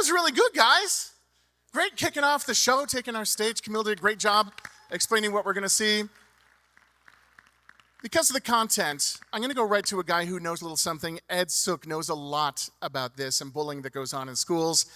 was really good, guys. Great kicking off the show, taking our stage. Camille did a great job explaining what we're going to see. Because of the content, I'm going to go right to a guy who knows a little something. Ed Sook knows a lot about this and bullying that goes on in schools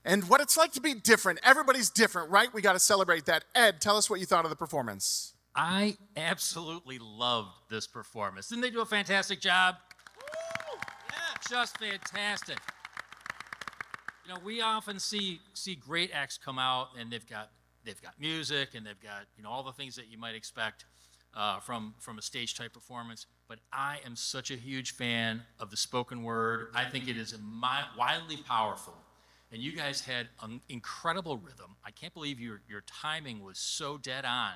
and what it's like to be different. Everybody's different, right? We got to celebrate that. Ed, tell us what you thought of the performance. I absolutely loved this performance. Didn't they do a fantastic job? Yeah, just fantastic. You know, we often see great acts come out, and they've got music, and they've got all the things that you might expect from a stage type performance. But I am such a huge fan of the spoken word. I think it is wildly powerful, and you guys had an incredible rhythm. I can't believe your timing was so dead on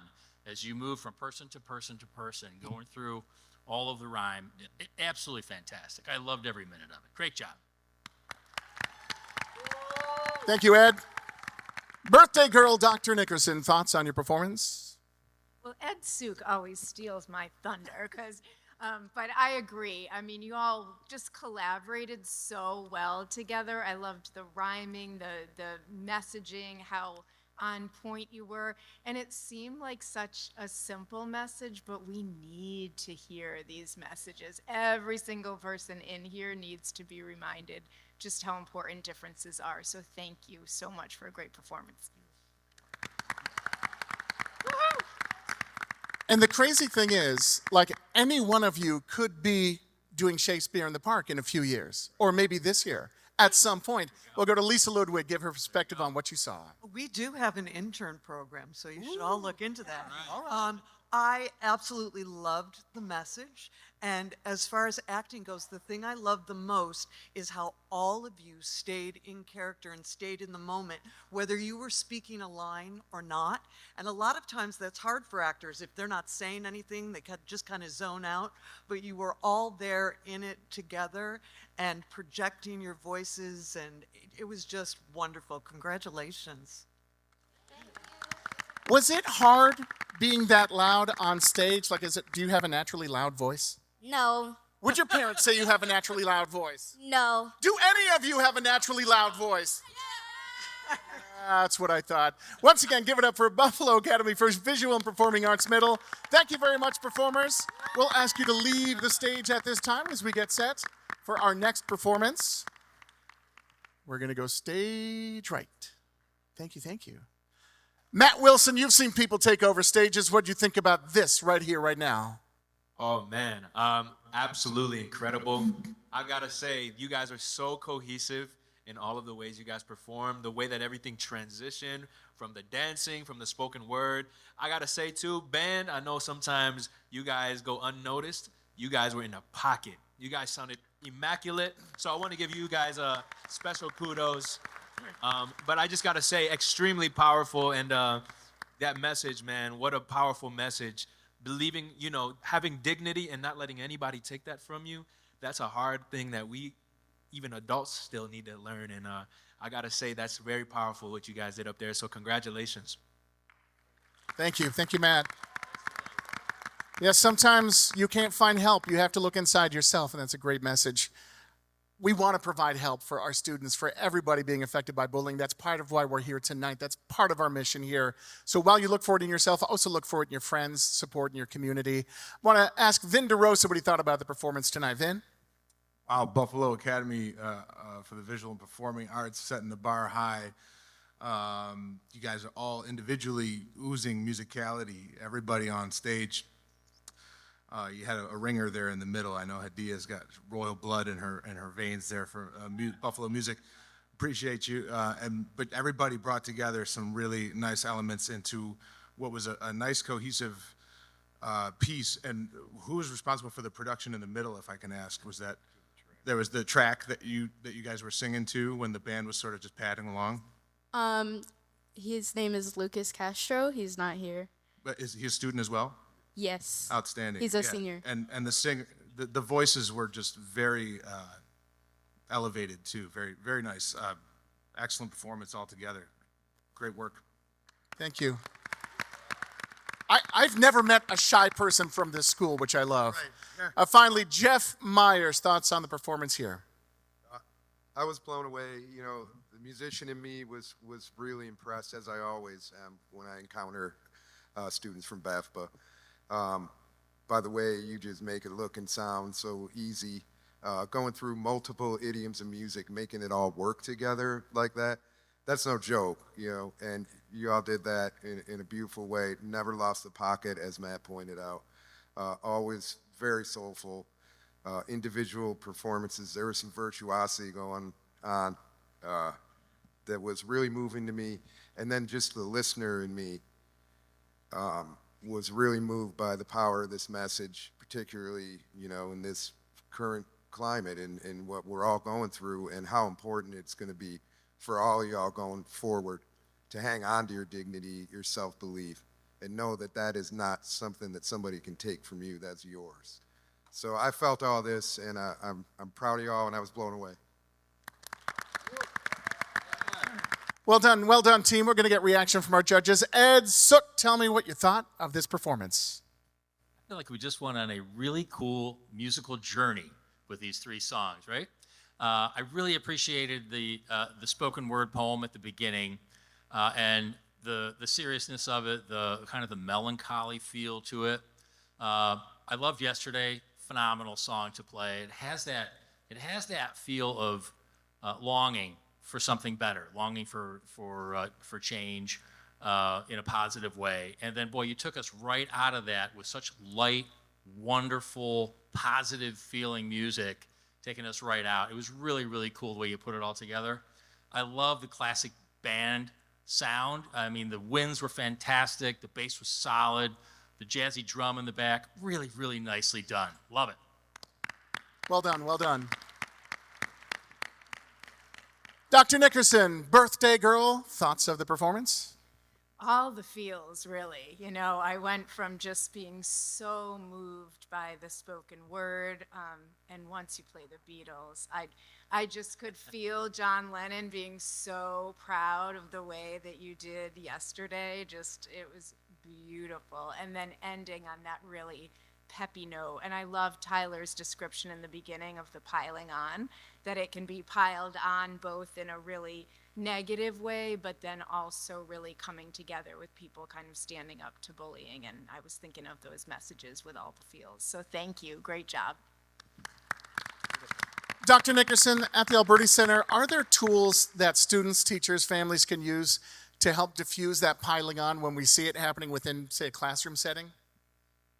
as you moved from person to person to person, going through all of the rhyme. Absolutely fantastic. I loved every minute of it. Great job. Thank you, Ed. Birthday girl, Dr. Nickerson, thoughts on your performance? Well, Ed Sook always steals my thunder, but I agree. I mean, you all just collaborated so well together. I loved the rhyming, the messaging, how on point you were, and it seemed like such a simple message, but we need to hear these messages. Every single person in here needs to be reminded just how important differences are. So thank you so much for a great performance. And the crazy thing is, like, any one of you could be doing Shakespeare in the Park in a few years, or maybe this year. At some point, we'll go to Lisa Ludwig, give her perspective on what you saw. We do have an intern program, so you should all look into that. I absolutely loved the message, and as far as acting goes, the thing I loved the most is how all of you stayed in character and stayed in the moment, whether you were speaking a line or not. And a lot of times that's hard for actors. If they're not saying anything, they just kind of zone out, but you were all there in it together and projecting your voices, and it was just wonderful. Congratulations. Was it hard being that loud on stage? Like, do you have a naturally loud voice? No. Would your parents say you have a naturally loud voice? No. Do any of you have a naturally loud voice? That's what I thought. Once again, give it up for Buffalo Academy for Visual and Performing Arts Middle. Thank you very much, performers. We'll ask you to leave the stage at this time as we get set for our next performance. We're going to go stage right. Thank you, thank you. Matt Wilson, you've seen people take over stages. What do you think about this right here, right now? Oh, man. Absolutely incredible. I got to say, you guys are so cohesive in all of the ways you guys perform, the way that everything transitioned from the dancing, from the spoken word. I got to say, too, band, I know sometimes you guys go unnoticed. You guys were in a pocket. You guys sounded immaculate. So I want to give you guys a special kudos. But I just got to say, extremely powerful. And that message, man, what a powerful message. Believing, having dignity and not letting anybody take that from you, that's a hard thing that we, even adults, still need to learn. And I got to say, that's very powerful what you guys did up there. So congratulations. Thank you. Thank you, Matt. Yeah, sometimes you can't find help. You have to look inside yourself, and that's a great message. We want to provide help for our students, for everybody being affected by bullying. That's part of why we're here tonight. That's part of our mission here. So while you look for it in yourself, also look for it in your friends, support in your community. I want to ask Vinnie DeRosa what he thought about the performance tonight. Vin? Wow, Buffalo Academy for the Visual and Performing Arts setting the bar high. You guys are all individually oozing musicality, everybody on stage. You had a ringer there in the middle. I know Hadia's got royal blood in her veins there for Buffalo music. Appreciate you. But everybody brought together some really nice elements into what was a nice cohesive piece. And who was responsible for the production in the middle, if I can ask? Was that there was the track that you guys were singing to when the band was sort of just padding along? His name is Lucas Castro. He's not here. But is he a student as well? Yes. Outstanding. He's a senior. And the voices were just very elevated too. Very, very nice. Excellent performance altogether. Great work. Thank you. I've never met a shy person from this school, which I love. Right. Yeah. Finally, Jeff Miers, thoughts on the performance here? I was blown away. You know, the musician in me was really impressed, as I always am when I encounter students from BAFPA. By the way, you just make it look and sound so easy. Going through multiple idioms of music, making it all work together like that, that's no joke, you know, and you all did that in a beautiful way. Never lost the pocket, as Matt pointed out. Always very soulful. Individual performances. There was some virtuosity going on that was really moving to me. And then just the listener in me was really moved by the power of this message, particularly, you know, in this current climate and what we're all going through, and how important it's going to be for all of y'all going forward to hang on to your dignity, your self-belief, and know that that is not something that somebody can take from you. That's yours. So I felt all this, and I'm proud of y'all, and I was blown away. Well done, team. We're going to get reaction from our judges. Ed Sook, tell me what you thought of this performance. I feel like we just went on a really cool musical journey with these 3 songs, right? I really appreciated the spoken word poem at the beginning, and the seriousness of it, the kind of the melancholy feel to it. I loved Yesterday. Phenomenal song to play. It has that feel of longing for something better, longing for change in a positive way. And then, boy, you took us right out of that with such light, wonderful, positive feeling music, taking us right out. It was really, really cool the way you put it all together. I love the classic band sound. I mean, the winds were fantastic. The bass was solid. The jazzy drum in the back, really, really nicely done. Love it. Well done. Dr. Nickerson, birthday girl, thoughts of the performance? All the feels, really. You know, I went from just being so moved by the spoken word, and once you play the Beatles, I just could feel John Lennon being so proud of the way that you did Yesterday. It was beautiful. And then ending on that really peppy note. And I love Tyler's description in the beginning of the piling on, that it can be piled on both in a really negative way, but then also really coming together with people kind of standing up to bullying. And I was thinking of those messages with all the feels. So thank you. Great job. Dr. Nickerson, at the Alberti Center, are there tools that students, teachers, families can use to help diffuse that piling on when we see it happening within, say, a classroom setting?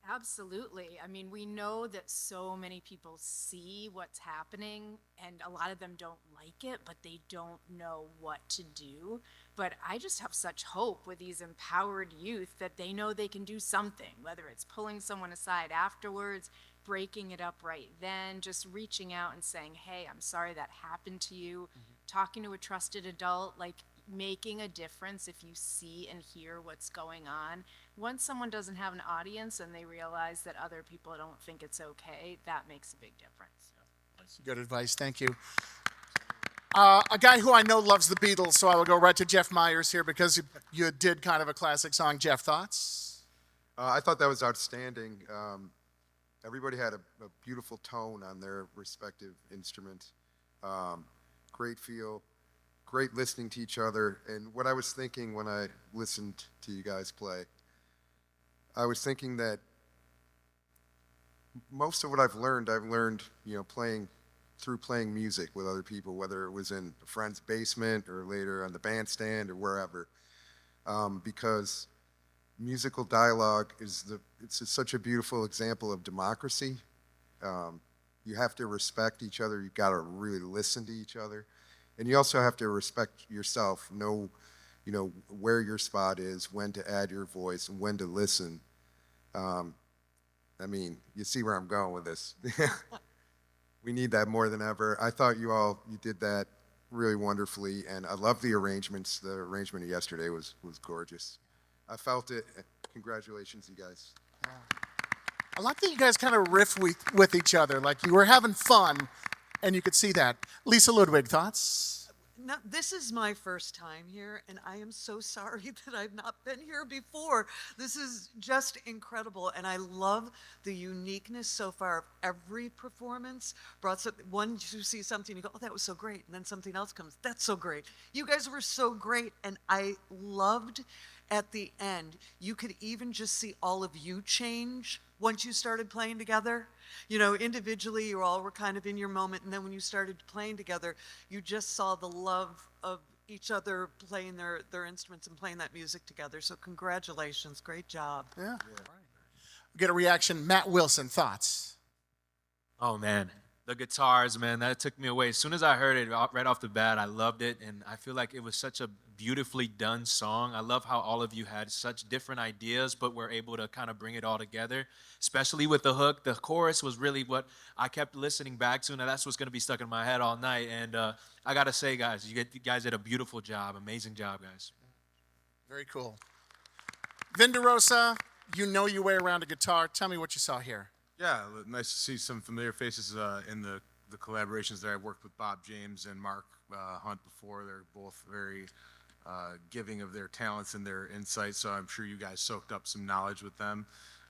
Absolutely. I mean, we know that so many people see what's happening, and a lot of them don't like it, but they don't know what to do. But I just have such hope with these empowered youth that they know they can do something, whether it's pulling someone aside afterwards, breaking it up right then, just reaching out and saying, hey, I'm sorry that happened to you, talking to a trusted adult, like making a difference if you see and hear what's going on. Once someone doesn't have an audience and they realize that other people don't think it's okay, that makes a big difference. Good advice, thank you. A guy who I know loves the Beatles, so I will go right to Jeff Miers here because you did kind of a classic song. Jeff, thoughts? I thought that was outstanding. Everybody had a beautiful tone on their respective instruments. Great feel. Great listening to each other. And what I was thinking when I listened to you guys play, I was thinking that most of what I've learned, you know, playing music with other people, whether it was in a friend's basement or later on the bandstand or wherever, because musical dialogue it's such a beautiful example of democracy. You have to respect each other. You've got to really listen to each other. And you also have to respect yourself, know, you know, where your spot is, when to add your voice, and when to listen. I mean, you see where I'm going with this. We need that more than ever. I thought you did that really wonderfully, and I love the arrangements. The arrangement of Yesterday was gorgeous. I felt it. Congratulations, you guys. I like that you guys kind of riff with each other, like you were having fun, and you could see that. Lisa Ludwig, thoughts? no, this is my first time here, and I am so sorry that I've not been here before. This is just incredible, and I love the uniqueness so far of every performance. Brought some, one, you see something, you go, oh, that was so great, and then something else comes, that's so great. You guys were so great, and I loved at the end, you could even just see all of you change once you started playing together. You know, individually, you all were kind of in your moment, and then when you started playing together, you just saw the love of each other playing their instruments and playing that music together. So congratulations, great job. Yeah. Get a reaction. Matt Wilson, thoughts? Oh man, the guitars, man, that took me away. As soon as I heard it right off the bat, I loved it, and I feel like it was such a beautifully done song. I love how all of you had such different ideas, but were able to kind of bring it all together, especially with the hook. The chorus was really what I kept listening back to, and that's what's going to be stuck in my head all night. And I got to say, guys, you guys did a beautiful job. Amazing job, guys. Very cool. Vin DeRosa, you know your way around a guitar. Tell me what you saw here. Yeah, nice to see some familiar faces in the collaborations there. I worked with Bob James and Mark Hunt before. They're both very giving of their talents and their insights, so I'm sure you guys soaked up some knowledge with them.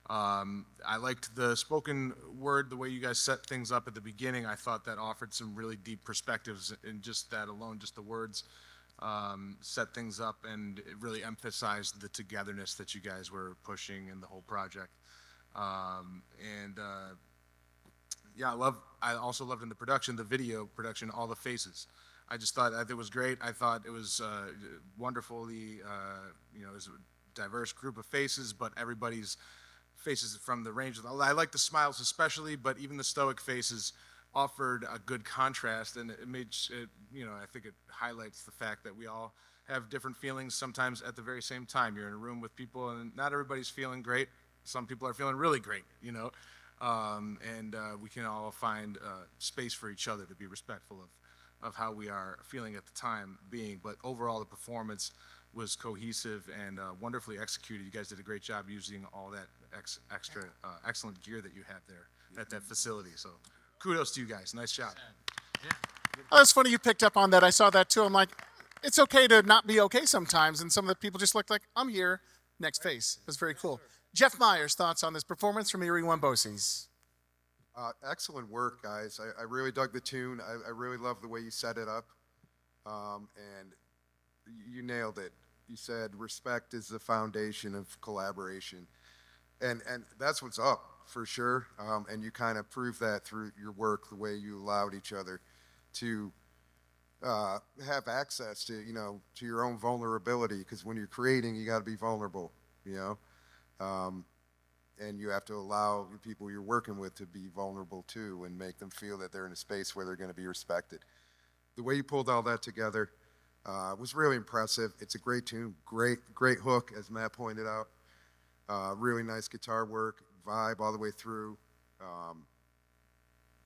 I liked the spoken word, the way you guys set things up at the beginning. I thought that offered some really deep perspectives, and just that alone, just the words, set things up, and it really emphasized the togetherness that you guys were pushing in the whole project. Yeah, I also loved in the production, the video production, all the faces. I just thought that it was great. I thought it was wonderfully, you know, it was a diverse group of faces, but everybody's faces from the range. I like the smiles especially, but even the stoic faces offered a good contrast, and it made it, you know, I think it highlights the fact that we all have different feelings sometimes at the very same time. You're in a room with people, and not everybody's feeling great. Some people are feeling really great, you know, and we can all find space for each other to be respectful of how we are feeling at the time being. But overall, the performance was cohesive and wonderfully executed. You guys did a great job using all that extra excellent gear that you have there at that facility. So kudos to you guys. Nice job. Oh, it's funny you picked up on that. I saw that too. I'm like, it's okay to not be okay sometimes, and some of the people just looked like, I'm here, next face. It was very cool. Jeff Miers, thoughts on this performance from Erie One Bosie's? Excellent work, guys. I really dug the tune. I really love the way you set it up. And you nailed it. You said respect is the foundation of collaboration. And that's what's up, for sure. And you kind of proved that through your work, the way you allowed each other to have access to, you know, to your own vulnerability. Because when you're creating, you got to be vulnerable, you know. And you have to allow the people you're working with to be vulnerable too, and make them feel that they're in a space where they're going to be respected. The way you pulled all that together was really impressive. It's a great tune, great hook, as Matt pointed out. Really nice guitar work, vibe all the way through.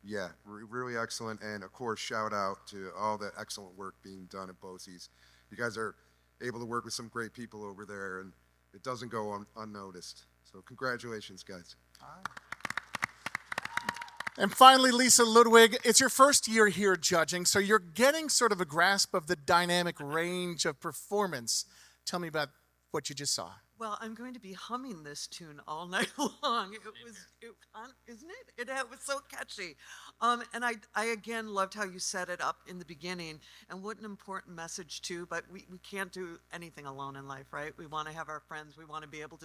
Yeah, really excellent. And of course, shout out to all the excellent work being done at Bosie's. You guys are able to work with some great people over there, and it doesn't go unnoticed. So congratulations, guys. And finally, Lisa Ludwig, it's your first year here judging, so you're getting sort of a grasp of the dynamic range of performance. Tell me about what you just saw. Well, I'm going to be humming this tune all night long. Isn't it? It was so catchy. And I again loved how you set it up in the beginning, and what an important message too. But we can't do anything alone in life, right? We want to have our friends. We want to be able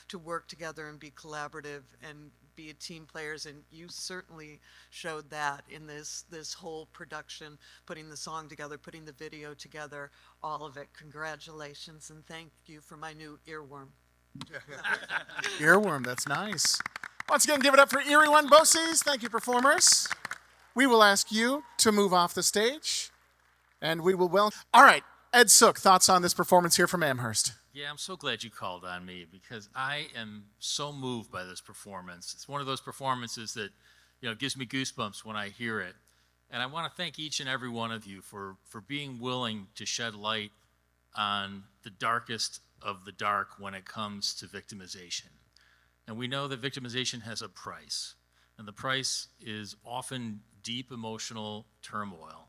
to work together and be collaborative and be team players. And you certainly showed that in this whole production, putting the song together, putting the video together, all of it. Congratulations, and thank you for my new earworm. Earworm, that's nice. Once again, give it up for Erie One Bosie's. Thank you, performers. We will ask you to move off the stage, and we will All right, Ed Sook, thoughts on this performance here from Amherst? Yeah, I'm so glad you called on me, because I am so moved by this performance. It's one of those performances that, you know, gives me goosebumps when I hear it. And I want to thank each and every one of you for being willing to shed light on the darkest of the dark when it comes to victimization. And we know that victimization has a price, and the price is often deep emotional turmoil.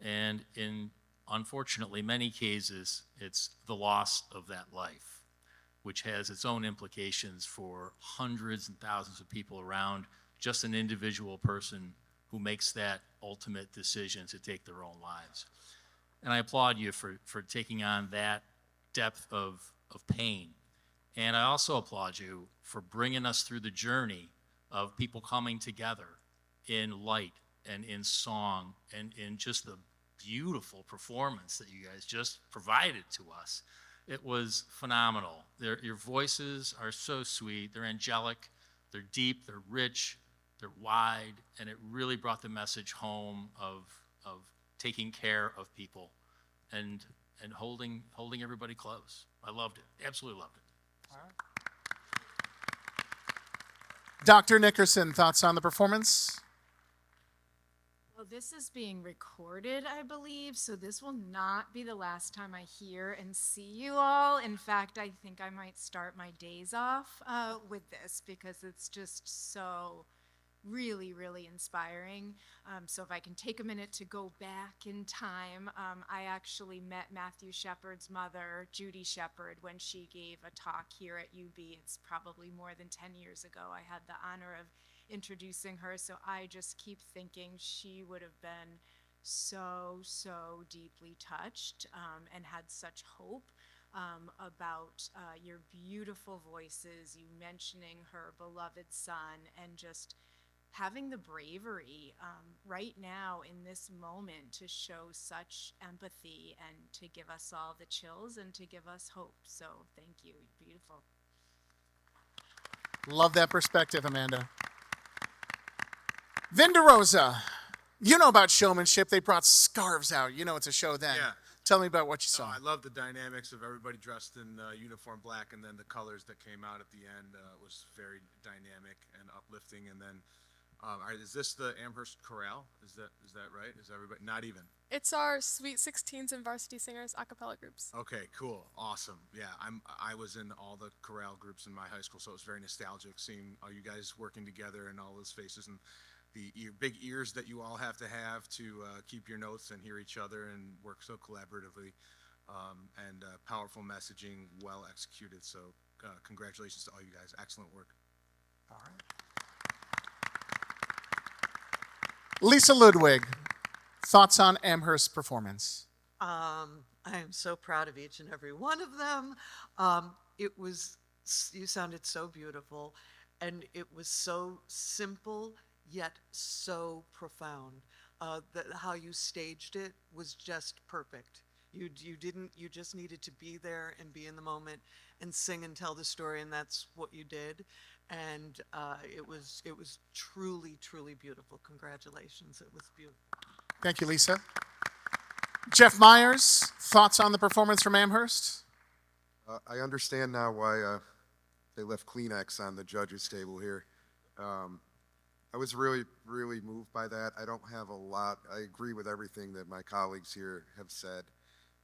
And in unfortunately, many cases, it's the loss of that life, which has its own implications for hundreds and thousands of people around just an individual person who makes that ultimate decision to take their own lives. And I applaud you for taking on that depth of pain. And I also applaud you for bringing us through the journey of people coming together in light and in song and in just the beautiful performance that you guys just provided to us. It was phenomenal. Your voices are so sweet. They're angelic, they're deep, they're rich, they're wide, and it really brought the message home of taking care of people and holding everybody close. I loved it. Absolutely loved it. Dr. Nickerson, thoughts on the performance? Well, this is being recorded, I believe, so this will not be the last time I hear and see you all. In fact, I think I might start my days off with this because it's just so really, really inspiring. So if I can take a minute to go back in time, I actually met Matthew Shepard's mother, Judy Shepard, when she gave a talk here at UB. It's probably more than 10 years ago. I had the honor of introducing her, so I just keep thinking she would have been so deeply touched and had such hope about your beautiful voices, you mentioning her beloved son, and just having the bravery right now in this moment to show such empathy and to give us all the chills and to give us hope. So thank you. Beautiful. Love that perspective, Amanda. Vinnie DeRosa, you know about showmanship. They brought scarves out. You know it's a show then. Yeah. Tell me about what you No, saw. I love the dynamics of everybody dressed in uniform black, and then the colors that came out at the end was very dynamic and uplifting. And then, is this the Amherst Chorale? Is that right? Is everybody not even? It's our Sweet 16s and Varsity Singers a cappella groups. Okay, cool, awesome. Yeah, I was in all the chorale groups in my high school, so it was very nostalgic seeing all you guys working together and all those faces and the big ears that you all have to keep your notes and hear each other and work so collaboratively, and powerful messaging, well executed. So congratulations to all you guys. Excellent work. All right. Lisa Ludwig, thoughts on Amherst's performance? I am so proud of each and every one of them. You sounded so beautiful, and it was so simple yet so profound. How you staged it was just perfect. You just needed to be there and be in the moment and sing and tell the story, and that's what you did. And it was truly, truly beautiful. Congratulations, it was beautiful. Thank you, Lisa. Jeff Miers, thoughts on the performance from Amherst? I understand now why they left Kleenex on the judges' table here. I was really, really moved by that. I don't have a lot. I agree with everything that my colleagues here have said,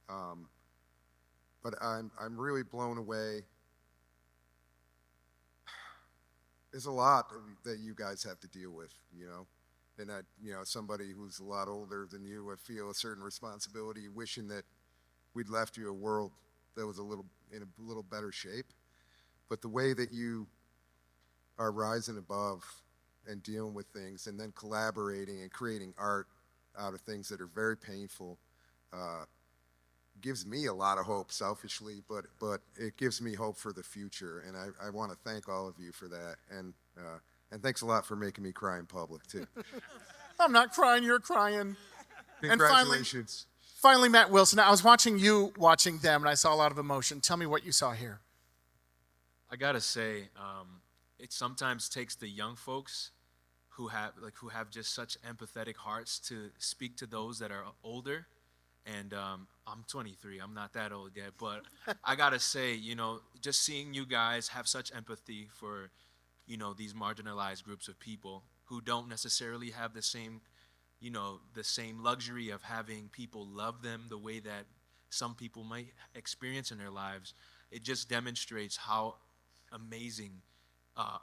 but I'm really blown away. There's a lot that you guys have to deal with, and somebody who's a lot older than you, I feel a certain responsibility, wishing that we'd left you a world that was in a little better shape. But the way that you are rising above and dealing with things and then collaborating and creating art out of things that are very painful gives me a lot of hope selfishly, but it gives me hope for the future, and I want to thank all of you for that, and thanks a lot for making me cry in public too. I'm not crying, you're crying. Congratulations. And finally, Matt Wilson. I was watching them, and I saw a lot of emotion. Tell me what you saw here. I gotta say, it sometimes takes the young folks who have just such empathetic hearts to speak to those that are older. And I'm 23. I'm not that old yet, but I gotta say, just seeing you guys have such empathy for, these marginalized groups of people who don't necessarily have the same luxury of having people love them the way that some people might experience in their lives. It just demonstrates how amazing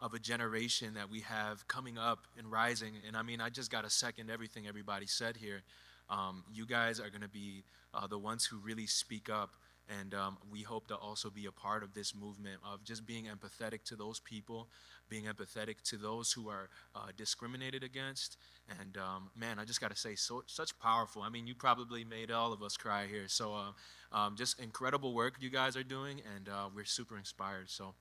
of a generation that we have coming up and rising. And I mean, I just got to second everything everybody said here. You guys are going to be the ones who really speak up. And we hope to also be a part of this movement of just being empathetic to those people, being empathetic to those who are discriminated against. And man, I just got to say, such powerful. I mean, you probably made all of us cry here. So just incredible work you guys are doing, and we're super inspired. So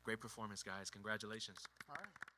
great performance, guys. Congratulations. All right.